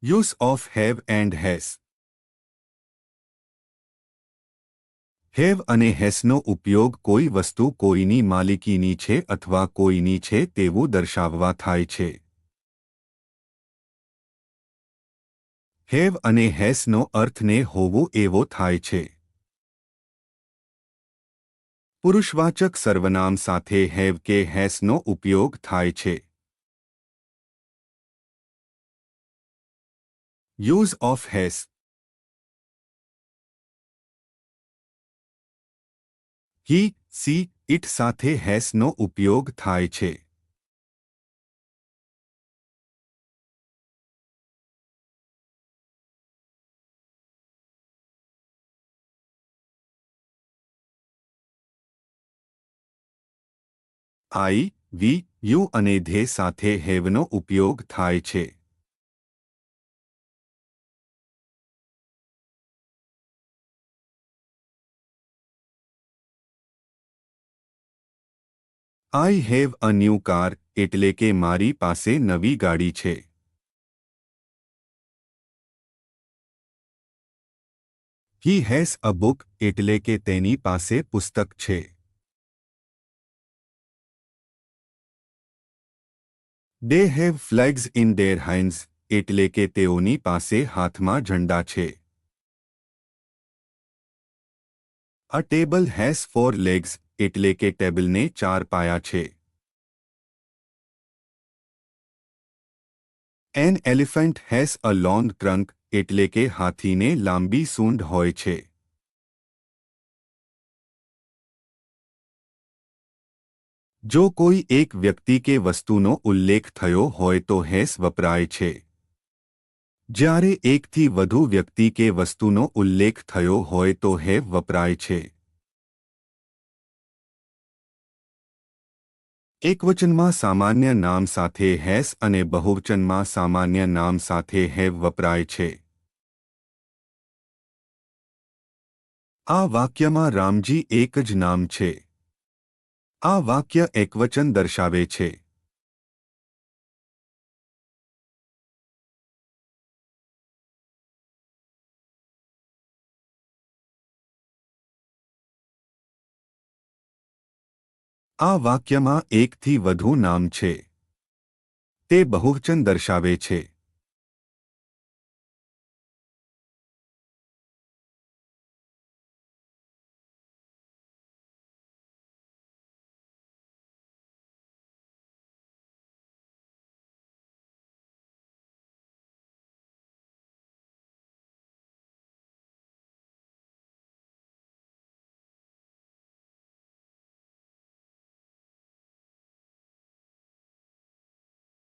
Use of have and has. have અને hasનો ઉપયોગ કોઈ વસ્તુ કોઈની માલિકીની છે અથવા કોઈની છે તેવું દર્શાવવા થાય છે. have અને hasનો અર્થને હોવું એવો થાય છે. પુરુષવાચક સર્વનામ સાથે have કે hasનો ઉપયોગ થાય છે. Use of has. he, she, it સાથે hasનો ઉપયોગ થાય છે. I, we, you અને they સાથે haveનો ઉપયોગ થાય છે. I have a new car એટલે કે મારી પાસે નવી ગાડી છે. He has a book એટલે કે તેની પાસે પુસ્તક છે. They have flags in their hands એટલે કે તેઓની પાસે હાથમાં ઝંડા છે. A table has 4 legs એટલે કે ટેબલને 4 પાયા છે. An elephant has a long trunk એટલે કે હાથીને લાંબી સૂંઢ હોય છે. જો કોઈ એક વ્યક્તિ કે વસ્તુનો ઉલ્લેખ થયો હોય તો has વપરાય છે. જ્યારે એકથી વધુ વ્યક્તિ કે વસ્તુનો ઉલ્લેખ થયો હોય તો have વપરાય છે. એકવચનમાં સામાન્ય નામ સાથે has અને બહુવચનમાં સામાન્ય નામ સાથે have વપરાય છે. આ વાક્યમાં રામજી એક જ નામ છે. આ વાક્ય એકવચન દર્શાવે છે. આ વાક્યમાં એકથી વધુ નામ છે. તે બહુવચન દર્શાવે છે.